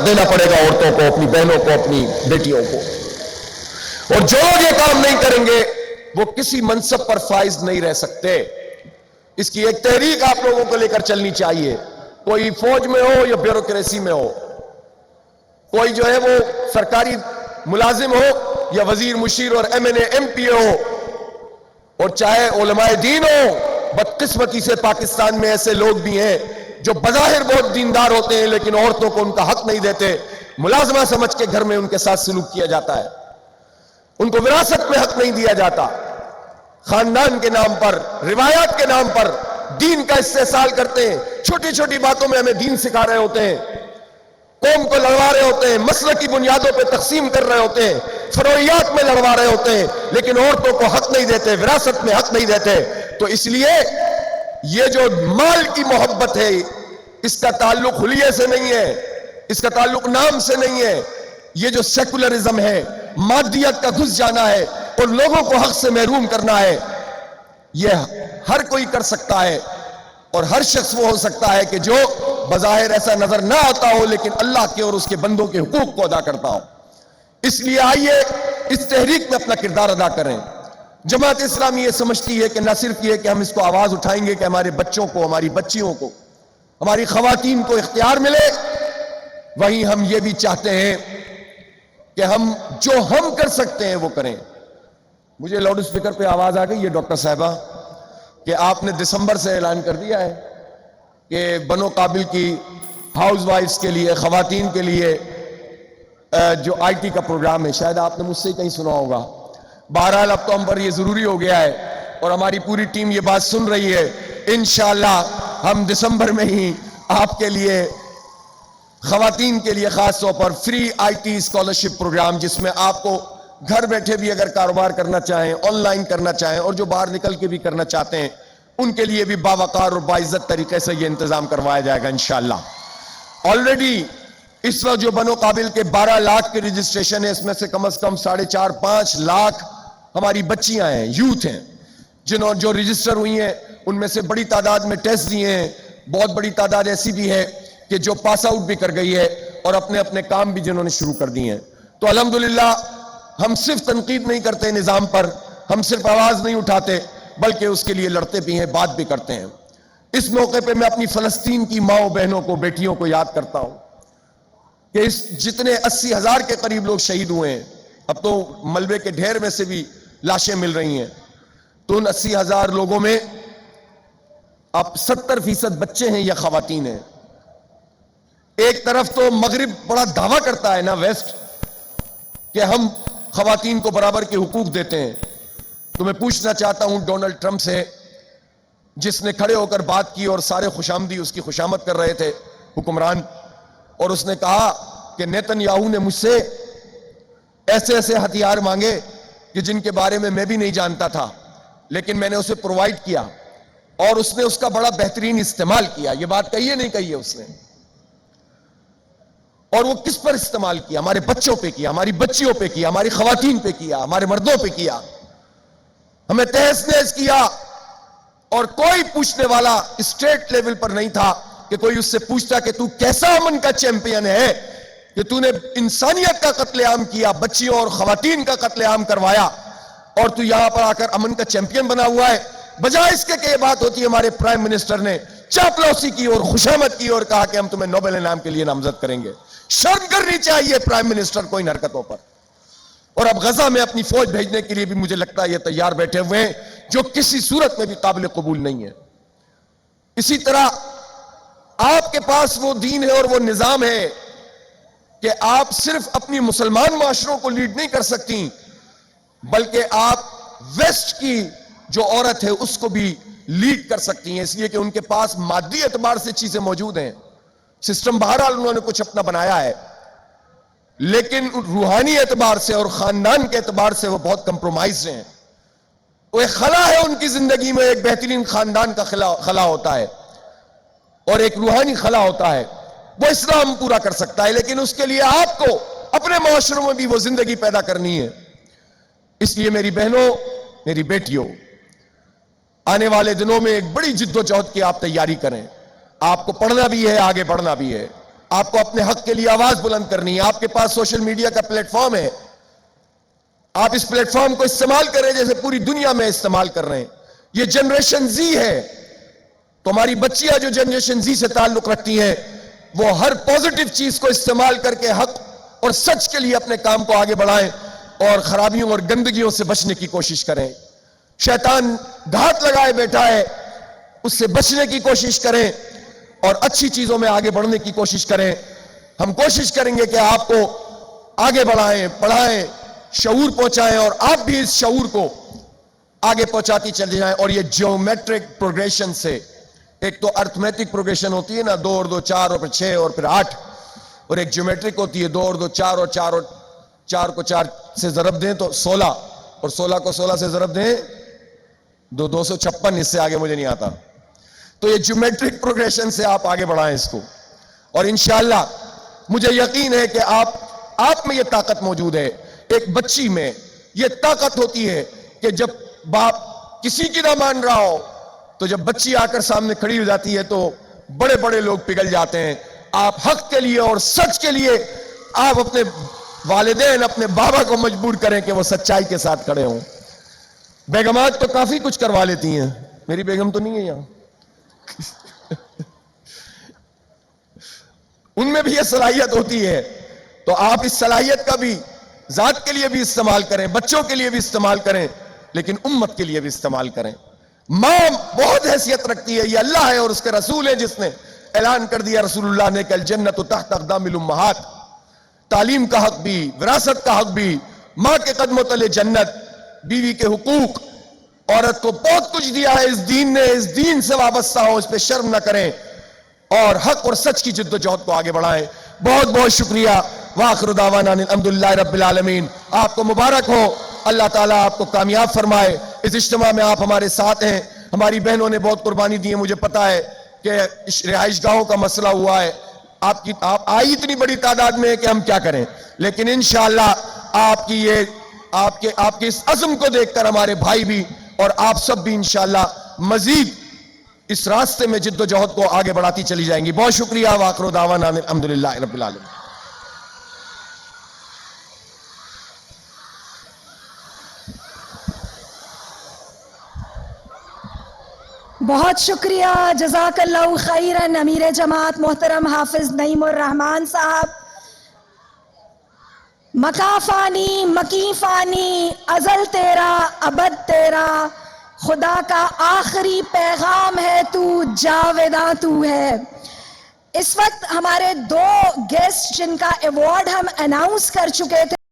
دینا پڑے گا عورتوں کو, اپنی بہنوں کو, اپنی بیٹیوں کو. اور جو لوگ یہ کام نہیں کریں گے وہ کسی منصب پر فائز نہیں رہ سکتے. اس کی ایک تحریک آپ لوگوں کو لے کر چلنی چاہیے. کوئی فوج میں ہو یا بیوروکریسی میں ہو, کوئی جو ہے وہ سرکاری ملازم ہو یا وزیر مشیر اور M N A M P ہو, اور چاہے علماء دین ہو. بدقسمتی سے پاکستان میں ایسے لوگ بھی ہیں جو بظاہر بہت دیندار ہوتے ہیں لیکن عورتوں کو ان کا حق نہیں دیتے. ملازمہ سمجھ کے گھر میں ان کے ساتھ سلوک کیا جاتا ہے, ان کو وراثت میں حق نہیں دیا جاتا. خاندان کے نام پر, روایات کے نام پر دین کا استحصال کرتے ہیں. چھوٹی چھوٹی باتوں میں ہمیں دین سکھا رہے ہوتے ہیں, قوم کو لڑوا رہے ہوتے ہیں, مسلکی بنیادوں پہ تقسیم کر رہے ہوتے ہیں, فروعیات میں لڑوا رہے ہوتے ہیں, لیکن عورتوں کو حق نہیں دیتے, وراثت میں حق نہیں دیتے. تو اس لیے یہ جو مال کی محبت ہے اس کا تعلق حلیے سے نہیں ہے, اس کا تعلق نام سے نہیں ہے. یہ جو سیکولرزم ہے, مادیت کا گھس جانا ہے اور لوگوں کو حق سے محروم کرنا ہے, یہ ہر کوئی کر سکتا ہے. اور ہر شخص وہ ہو سکتا ہے کہ جو بظاہر ایسا نظر نہ آتا ہو لیکن اللہ کے اور اس کے بندوں کے حقوق کو ادا کرتا ہو. اس لیے آئیے اس تحریک میں اپنا کردار ادا کریں. جماعت اسلامی یہ سمجھتی ہے کہ نہ صرف یہ کہ ہم اس کو آواز اٹھائیں گے کہ ہمارے بچوں کو, ہماری بچیوں کو, ہماری خواتین کو اختیار ملے, وہیں ہم یہ بھی چاہتے ہیں کہ ہم جو ہم کر سکتے ہیں وہ کریں. مجھے لاؤڈ اسپیکر پہ آواز آ گئی ہے ڈاکٹر صاحبہ کہ آپ نے دسمبر سے اعلان کر دیا ہے کہ بنو قابل کی ہاؤس وائفز کے لیے, خواتین کے لیے جو آئی ٹی کا پروگرام ہے, شاید آپ نے مجھ سے ہی کہیں سنا ہوگا. بہرحال اب تو ہم پر یہ ضروری ہو گیا ہے اور ہماری پوری ٹیم یہ بات سن رہی ہے. انشاءاللہ ہم دسمبر میں ہی آپ کے لیے, خواتین کے لیے خاص طور پر free I T scholarship programme, جس میں آپ کو گھر بیٹھے بھی اگر کاروبار کرنا چاہیں, آن لائن کرنا چاہیں, اور جو باہر نکل کے بھی کرنا چاہتے ہیں ان کے لیے بھی باوقار اور باعزت طریقے سے یہ انتظام کروایا جائے گا انشاءاللہ. آلریڈی اس وقت جو بنو قابل کے 12 لاکھ کے رجسٹریشن ہے, اس میں سے کم از کم 4.5-5 لاکھ ہماری بچیاں ہیں, یوتھ ہیں, جو رجسٹر ہوئی ہیں. ان میں سے بڑی تعداد میں ٹیسٹ دیے ہیں, بہت بڑی تعداد ایسی بھی ہے کہ جو پاس آؤٹ بھی کر گئی ہے اور اپنے اپنے کام بھی جنہوں نے شروع کر دیے ہیں. تو الحمدللہ ہم صرف تنقید نہیں کرتے نظام پر, ہم صرف آواز نہیں اٹھاتے بلکہ اس کے لیے لڑتے بھی ہیں, بات بھی کرتے ہیں. اس موقع پہ میں اپنی فلسطین کی ماؤں بہنوں کو, بیٹیوں کو یاد کرتا ہوں کہ اس جتنے 80,000 کے قریب لوگ شہید ہوئے ہیں, اب تو ملبے کے ڈھیر میں سے بھی لاشیں مل رہی ہیں, تو ان 80,000 لوگوں میں اب 70% بچے ہیں یا خواتین ہیں. ایک طرف تو مغرب بڑا دعویٰ کرتا ہے نا, ویسٹ, کہ ہم خواتین کو برابر کے حقوق دیتے ہیں. تو میں پوچھنا چاہتا ہوں ڈونلڈ ٹرمپ سے, جس نے کھڑے ہو کر بات کی اور سارے خوشامدی اس کی خوشامد کر رہے تھے حکمران, اور اس نے کہا کہ نیتن یاہو نے مجھ سے ایسے ایسے ہتھیار مانگے کہ جن کے بارے میں بھی نہیں جانتا تھا, لیکن میں نے اسے پرووائڈ کیا اور اس نے اس کا بڑا بہترین استعمال کیا. یہ بات کہی ہے نہیں کہی ہے اس نے؟ اور وہ کس پر استعمال کیا؟ ہمارے بچوں پہ کیا, ہماری بچیوں پہ کیا, ہماری خواتین پہ کیا, ہمارے مردوں پہ کیا, ہمیں تہس نہس کیا. اور کوئی پوچھنے والا اسٹیٹ لیول پر نہیں تھا کہ کوئی اس سے پوچھتا کہ تو کیسا امن کا چیمپئن ہے کہ تو نے انسانیت کا قتل عام کیا, بچیوں اور خواتین کا قتل عام کروایا, اور تو یہاں پر آ کر امن کا چیمپئن بنا ہوا ہے. بجائے اس کے کہ یہ بات ہوتی ہے, ہمارے پرائم منسٹر نے چاپلوسی کی اور خوشامد کی اور کہا کہ ہم تمہیں نوبل انعام کے لیے نامزد کریں گے. شرم کرنی چاہیے پرائم منسٹر کو ان حرکتوں پر. اور اب غزہ میں اپنی فوج بھیجنے کے لیے بھی مجھے لگتا ہے یہ تیار بیٹھے ہوئے ہیں, جو کسی صورت میں بھی قابل قبول نہیں ہے. اسی طرح آپ کے پاس وہ دین ہے اور وہ نظام ہے کہ آپ صرف اپنی مسلمان معاشروں کو لیڈ نہیں کر سکتی, بلکہ آپ ویسٹ کی جو عورت ہے اس کو بھی لیڈ کر سکتی ہیں, اس لیے کہ ان کے پاس مادی اعتبار سے چیزیں موجود ہیں, سسٹم بہرحال انہوں نے کچھ اپنا بنایا ہے, لیکن روحانی اعتبار سے اور خاندان کے اعتبار سے وہ بہت کمپرومائز ہیں. وہ ایک خلا ہے ان کی زندگی میں, ایک بہترین خاندان کا خلا ہوتا ہے اور ایک روحانی خلا ہوتا ہے, وہ اسلام پورا کر سکتا ہے, لیکن اس کے لیے آپ کو اپنے معاشروں میں بھی وہ زندگی پیدا کرنی ہے. اس لیے میری بہنوں, میری بیٹیوں, آنے والے دنوں میں ایک بڑی جد و جہد کی آپ تیاری کریں. آپ کو پڑھنا بھی ہے, آگے بڑھنا بھی ہے. آپ کو اپنے حق کے لیے آواز بلند کرنی ہے. آپ کے پاس سوشل میڈیا کا پلیٹ فارم ہے, آپ اس پلیٹ فارم کو استعمال کریں جیسے پوری دنیا میں استعمال کر رہے ہیں. یہ جنریشن زی ہے, تمہاری بچیاں جو جنریشن زی سے تعلق رکھتی ہیں وہ ہر پازیٹیو چیز کو استعمال کر کے حق اور سچ کے لیے اپنے کام کو آگے بڑھائیں اور خرابیوں اور گندگیوں سے بچنے کی کوشش کریں. شیطان گھات لگائے بیٹھا ہے, اس سے بچنے کی کوشش کریں اور اچھی چیزوں میں آگے بڑھنے کی کوشش کریں. ہم کوشش کریں گے کہ آپ کو آگے بڑھائیں, پڑھائیں, شعور پہنچائیں اور آپ بھی اس شعور کو آگے پہنچاتی چلے جائیں. اور یہ جیومیٹرک پروگریشن سے, ایک تو ارتھمیٹک پروگریشن ہوتی ہے نا, 2 اور 2 4 اور پھر 6 اور پھر 8, اور ایک جیومیٹرک ہوتی ہے 2 اور 2 4 اور 4 اور 4 کو 4 سے ضرب دیں تو 16 اور 16 کو 16 سے ضرب دیں 256. اس سے آگے مجھے نہیں آتا. تو یہ جیومیٹرک پروگریشن سے آپ آگے بڑھائیں اس کو, اور انشاءاللہ مجھے یقین ہے کہ آپ میں یہ طاقت موجود ہے. ایک بچی میں یہ طاقت ہوتی ہے کہ جب باپ کسی کی نہ مان رہا ہو تو جب بچی آ کر سامنے کھڑی ہو جاتی ہے تو بڑے بڑے لوگ پگھل جاتے ہیں. آپ حق کے لیے اور سچ کے لیے آپ اپنے والدین, اپنے بابا کو مجبور کریں کہ وہ سچائی کے ساتھ کھڑے ہوں. بیگمات تو کافی کچھ کروا لیتی ہیں, میری بیگم تو نہیں ہے یہاں, ان میں بھی یہ صلاحیت ہوتی ہے. تو آپ اس صلاحیت کا بھی ذات کے لیے بھی استعمال کریں, بچوں کے لیے بھی استعمال کریں, لیکن امت کے لیے بھی استعمال کریں. ماں بہت حیثیت رکھتی ہے, یہ اللہ ہے اور اس کے رسول ہے جس نے اعلان کر دیا رسول اللہ نے کہ الجنت تحت اقدام الامہات. تعلیم کا حق بھی, وراثت کا حق بھی, ماں کے قدموں تلے جنت. بیوی کے حقوق, عورت کو بہت کچھ دیا ہے اس دین نے, اس دین سے وابستہ ہو, اس پہ شرم نہ کریں اور حق اور سچ کی جد و جہد کو آگے بڑھائیں. بہت بہت شکریہ. وآخر دعوانا الحمدللہ رب العالمین. آپ کو مبارک ہو, اللہ تعالیٰ آپ کو کامیاب فرمائے. اس اجتماع میں آپ ہمارے ساتھ ہیں, ہماری بہنوں نے بہت قربانی دی ہے. مجھے پتا ہے کہ رہائش گاہوں کا مسئلہ ہوا ہے, آپ آئی اتنی بڑی تعداد میں کہ ہم کیا کریں, لیکن انشاءاللہ آپ کے اس عزم کو دیکھ کر ہمارے بھائی بھی اور آپ سب بھی انشاءاللہ مزید اس راستے میں جد و جہد کو آگے بڑھاتی چلی جائیں گی. بہت شکریہ. وآخر دعوانا الحمدللہ رب العالمین. بہت شکریہ, جزاک اللہ خیرن امیر جماعت محترم حافظ نعیم الرحمن صاحب. مکافانی مکیفانی ازل تیرا ابد تیرا, خدا کا آخری پیغام ہے تو, جاویداں تو ہے. اس وقت ہمارے 2 گیسٹ جن کا ایوارڈ ہم اناؤنس کر چکے تھے